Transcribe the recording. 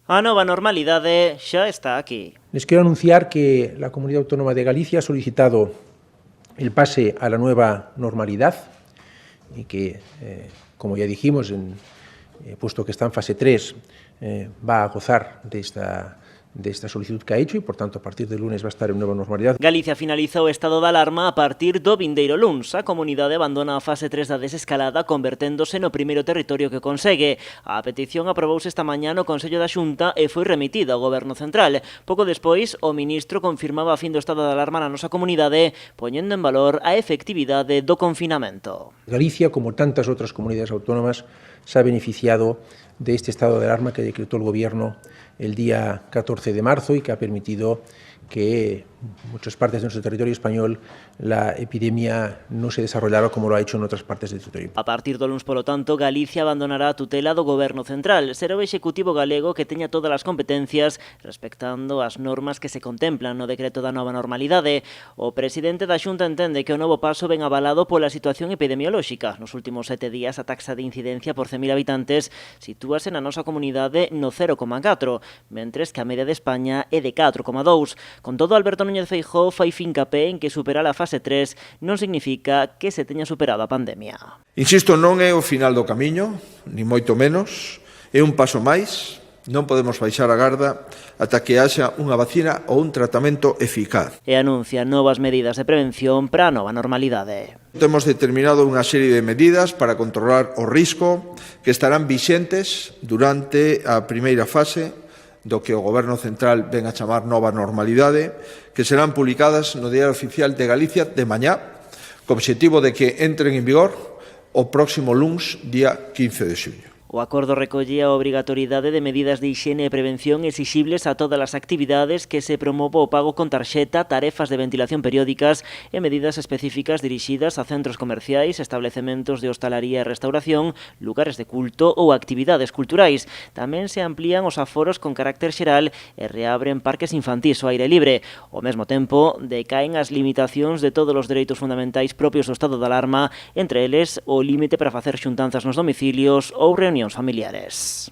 A nova normalidade xa está aquí. Les quiero anunciar que la Comunidad Autónoma de Galicia ha solicitado el pase a la nueva normalidad y que, como ya dijimos, puesto que está en fase 3, va a gozar de esta solicitud que ha hecho y, por tanto, a partir del lunes va a estar en nueva normalidad. Galicia finalizou o estado de alarma a partir do vindeiro luns. A comunidade abandona a fase 3 da desescalada, converténdose no primeiro territorio que consegue. A petición aprobouse esta mañá no Consello da Xunta e foi remitida ao Goberno Central. Pouco despois, o ministro confirmaba a fin do estado de alarma na nosa comunidade, poñendo en valor a efectividade do confinamento. Galicia, como tantas otras comunidades autónomas, se ha beneficiado de este estado de alarma que decretó el Gobierno el día 14 de marzo y que ha permitido que en muchas partes de nuestro territorio español la epidemia no se desarrollara como lo ha hecho en otras partes del territorio. A partir do luns, polo tanto, Galicia abandonará a tutela do Goberno Central. Será o Executivo galego que teña todas as competencias respectando as normas que se contemplan no decreto da nova normalidade. O presidente da Xunta entende que o novo paso ven avalado pola situación epidemiolóxica. Nos últimos 7 días a taxa de incidencia por 100.000 habitantes sitúase na nosa comunidade no 0,4, mentres que a media de España é de 4,2. Con todo, Alberto Núñez Feijóo fai fincapé en que superar a fase 3 non significa que se teña superado a pandemia. Insisto, non é o final do camiño, ni moito menos, é un paso máis. Non podemos baixar a garda ata que haxa unha vacina ou un tratamento eficaz. E anuncia novas medidas de prevención para a nova normalidade. Temos determinado unha serie de medidas para controlar o risco que estarán vixentes durante a primeira fase do que o Goberno Central ven a chamar nova normalidade, que serán publicadas no Diario Oficial de Galicia de mañá, co obxectivo de que entren en vigor o próximo luns, día 15 de xuño. O acordo recollía a obrigatoriedade de medidas de hixiene e prevención exixibles a todas as actividades que se promova o pago con tarxeta, tarefas de ventilación periódicas e medidas específicas dirixidas a centros comerciais, establecementos de hostalaría e restauración, lugares de culto ou actividades culturais. Tamén se amplían os aforos con carácter xeral e reabren parques infantís ao aire libre. Ao mesmo tempo, decaen as limitacións de todos os dereitos fundamentais propios do estado de alarma, entre eles o límite para facer xuntanzas nos domicilios ou reunións familiares.